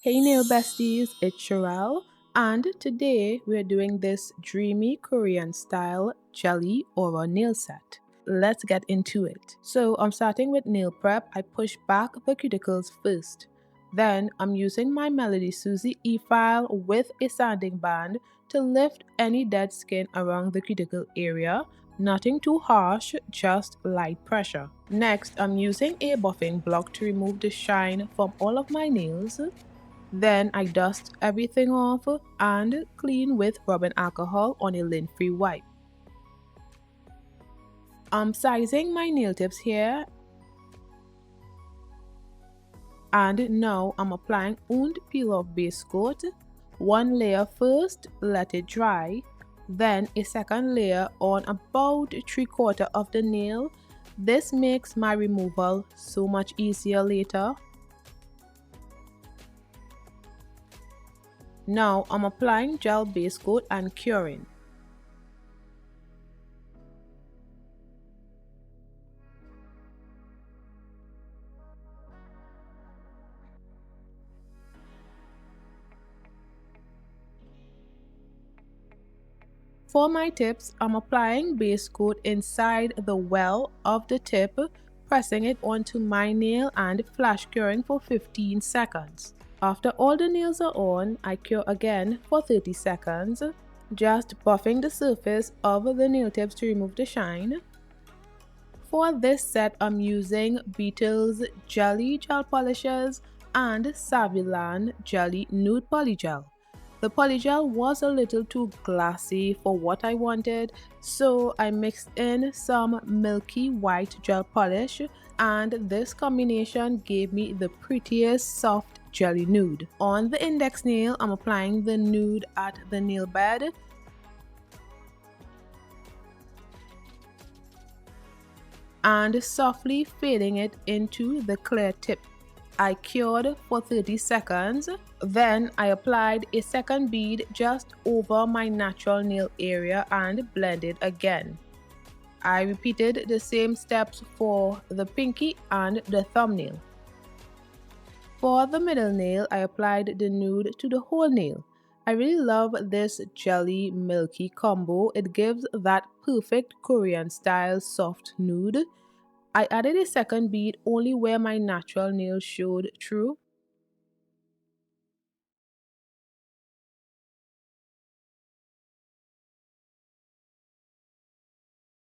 Hey nail besties, it's Cherael, and today we're doing this dreamy Korean style jelly Aurora nail set. Let's get into it. So I'm starting with nail prep. I push back the cuticles first. Then I'm using my MelodySusie E-file with a sanding band to lift any dead skin around the cuticle area. Nothing too harsh, just light pressure. Next, I'm using a buffing block to remove the shine from all of my nails. Then I dust everything off and clean with rubbing alcohol on a lint-free wipe. I'm sizing my nail tips here, and now I'm applying und peel off base coat. One layer first, let it dry, then a second layer on about 3/4 of the nail. This makes my removal so much easier later. Now I'm applying gel base coat and curing. For my tips, I'm applying base coat inside the well of the tip, pressing it onto my nail and flash curing for 15 seconds. After all the nails are on, I cure again for 30 seconds, just buffing the surface of the nail tips to remove the shine. For this set, I'm using Beetle's Jelly Gel Polishes and Saviland Jelly Nude Polygel. The polygel was a little too glassy for what I wanted, so I mixed in some milky white gel polish, and this combination gave me the prettiest soft jelly nude. On the index nail, I'm applying the nude at the nail bed, and softly fading it into the clear tip. I cured for 30 seconds. Then I applied a second bead just over my natural nail area and blended again. I repeated the same steps for the pinky and the thumbnail. For the middle nail, I applied the nude to the whole nail. I really love this jelly milky combo. It gives that perfect Korean style soft nude. I added a second bead only where my natural nail showed through.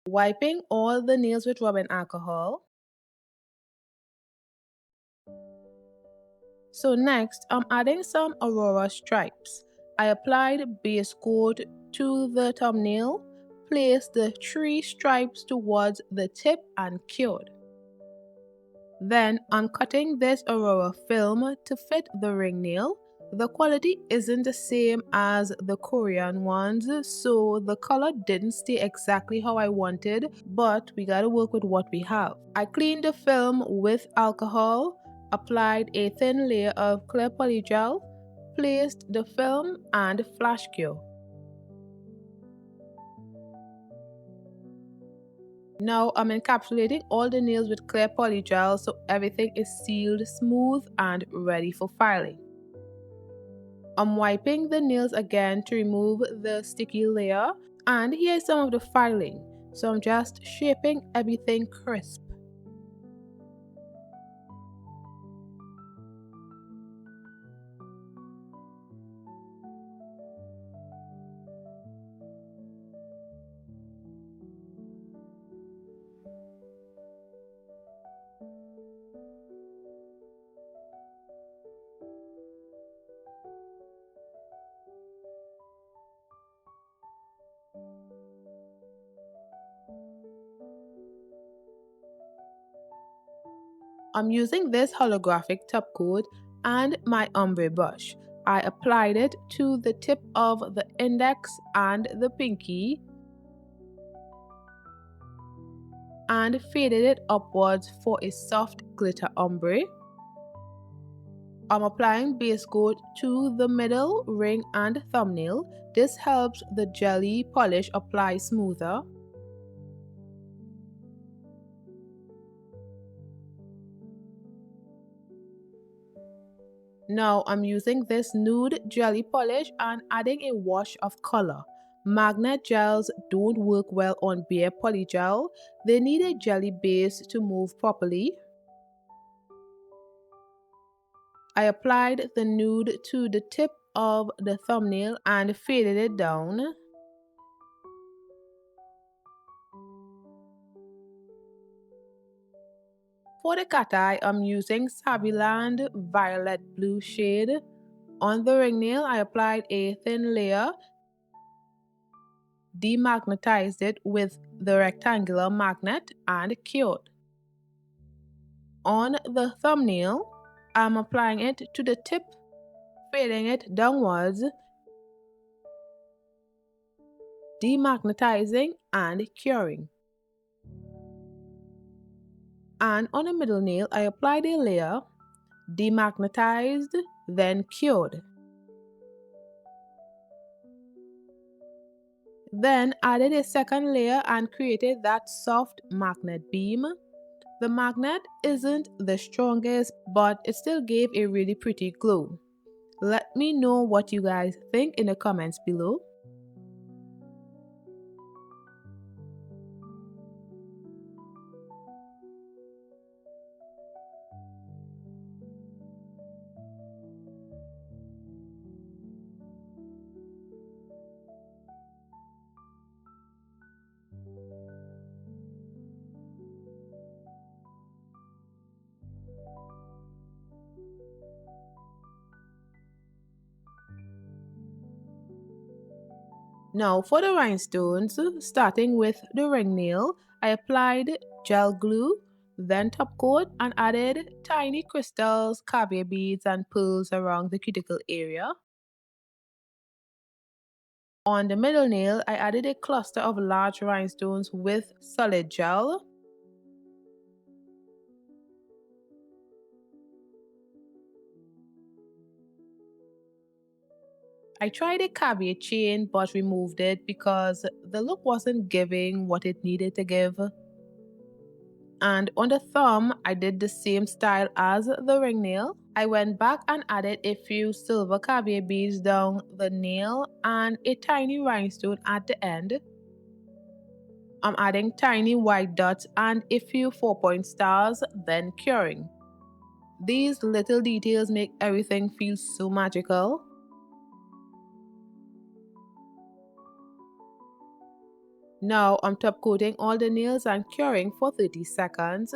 Wiping all the nails with rubbing alcohol. So next, I'm adding some Aurora stripes. I applied base coat to the thumbnail, placed the 3 stripes towards the tip and cured. Then I'm cutting this Aurora film to fit the ring nail. The quality isn't the same as the Korean ones, so the color didn't stay exactly how I wanted, but we gotta work with what we have. I cleaned the film with alcohol, applied a thin layer of clear polygel, placed the film and flash cure. Now I'm encapsulating all the nails with clear polygel so everything is sealed smooth and ready for filing. I'm wiping the nails again to remove the sticky layer, and here's some of the filing. So I'm just shaping everything crisp. I'm using this holographic top coat and my ombre brush. I applied it to the tip of the index and the pinky and faded it upwards for a soft glitter ombre. I'm applying base coat to the middle, ring and thumbnail. This helps the jelly polish apply smoother. Now I'm using this nude jelly polish and adding a wash of color. Magnet gels don't work well on bare polygel. They need a jelly base to move properly. I applied the nude to the tip of the thumbnail and faded it down. For the cat eye, I'm using Saviland Violet Blue shade. On the ring nail, I applied a thin layer, demagnetized it with the rectangular magnet, and cured. On the thumbnail, I'm applying it to the tip, fading it downwards, demagnetizing and curing. And on the middle nail, I applied a layer, demagnetized, then cured. Then added a second layer and created that soft magnet beam. The magnet isn't the strongest, but it still gave a really pretty glow. Let me know what you guys think in the comments below. Now for the rhinestones, starting with the ring nail, I applied gel glue, then top coat and added tiny crystals, caviar beads and pearls around the cuticle area. On the middle nail, I added a cluster of large rhinestones with solid gel. I tried a caviar chain but removed it because the look wasn't giving what it needed to give. And on the thumb, I did the same style as the ring nail. I went back and added a few silver caviar beads down the nail and a tiny rhinestone at the end. I'm adding tiny white dots and a few 4-point stars, then curing. These little details make everything feel so magical. Now I'm top coating all the nails and curing for 30 seconds.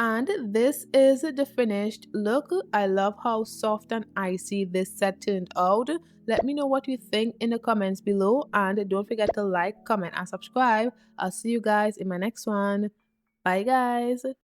And this is the finished look. I love how soft and icy this set turned out. Let me know what you think in the comments below, and don't forget to like, comment and subscribe. I'll see you guys in my next one. Bye guys.